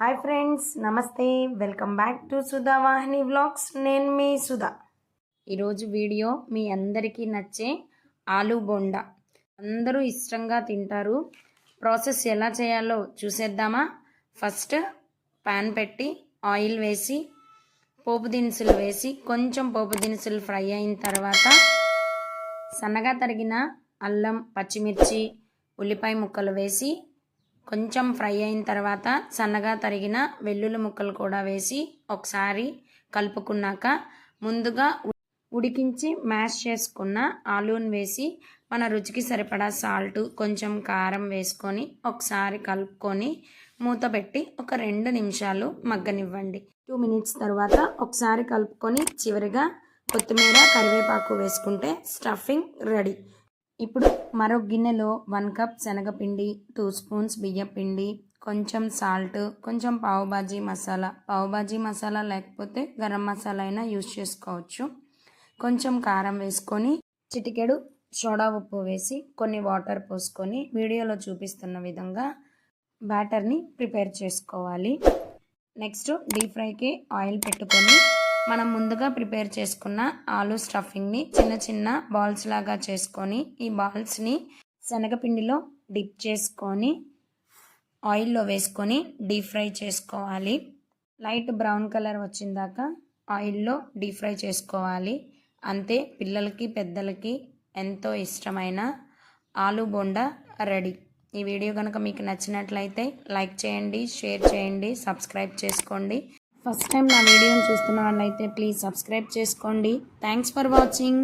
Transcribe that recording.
Hi friends, నమస్తే. Welcome back to Sudha Vahini vlogs. నేను మీ సుధా. ఈరోజు వీడియో మీ అందరికీ నచ్చే ఆలూ బోండా. అందరూ ఇష్టంగా తింటారు. ప్రాసెస్ ఎలా చేయాలో చూసేద్దామా? ఫస్ట్ ప్యాన్ పెట్టి ఆయిల్ వేసి పోపు దినుసులు వేసి కొంచెం పోపు దినుసులు ఫ్రై అయిన తర్వాత సన్నగా తరిగిన అల్లం, పచ్చిమిర్చి, ఉల్లిపాయ ముక్కలు వేసి కొంచెం ఫ్రై అయిన తర్వాత సన్నగా తరిగిన వెల్లుల్లి ముక్కలు కూడా వేసి ఒకసారి కలుపుకున్నాక ముందుగా ఉడికించి మ్యాష్ చేసుకున్న ఆలూని వేసి మన రుచికి సరిపడా సాల్ట్, కొంచెం కారం వేసుకొని ఒకసారి కలుపుకొని మూత పెట్టి ఒక 2 నిమిషాలు మగ్గనివ్వండి. 2 మినిట్స్ తర్వాత ఒకసారి కలుపుకొని చివరిగా కొత్తిమీర, కరివేపాకు వేసుకుంటే స్టఫింగ్ రెడీ. ఇప్పుడు మరో గిన్నెలో 1 కప్ శనగపిండి, 2 స్పూన్స్ బియ్యపిండి, కొంచెం సాల్ట్, కొంచెం పావుబాజీ మసాలా లేకపోతే గరం మసాలా అయినా యూజ్ చేసుకోవచ్చు, కొంచెం కారం వేసుకొని చిటికెడు సోడా ఉప్పు వేసి కొన్ని వాటర్ పోసుకొని వీడియోలో చూపిస్తున్న విధంగా బ్యాటర్ని ప్రిపేర్ చేసుకోవాలి. నెక్స్ట్ డీప్ ఫ్రైకి ఆయిల్ పెట్టుకొని మనం ముందుగా ప్రిపేర్ చేసుకున్న ఆలూ స్టఫింగ్ని చిన్న చిన్న బాల్స్ లాగా చేసుకొని ఈ బాల్స్ని శనగపిండిలో డిప్ చేసుకొని ఆయిల్లో వేసుకొని డీప్ ఫ్రై చేసుకోవాలి. లైట్ బ్రౌన్ కలర్ వచ్చిందాక ఆయిల్లో డీప్ ఫ్రై చేసుకోవాలి. అంతే, పిల్లలకి పెద్దలకి ఎంతో ఇష్టమైన ఆలూ బోండా రెడీ. ఈ వీడియో కనుక మీకు నచ్చినట్లయితే లైక్ చేయండి, షేర్ చేయండి, సబ్స్క్రైబ్ చేసుకోండి. ఫస్ట్ టైం నా వీడియోని చూస్తున్న వాళ్ళైతే ప్లీజ్ సబ్స్క్రైబ్ చేసుకోండి. Thanks for watching.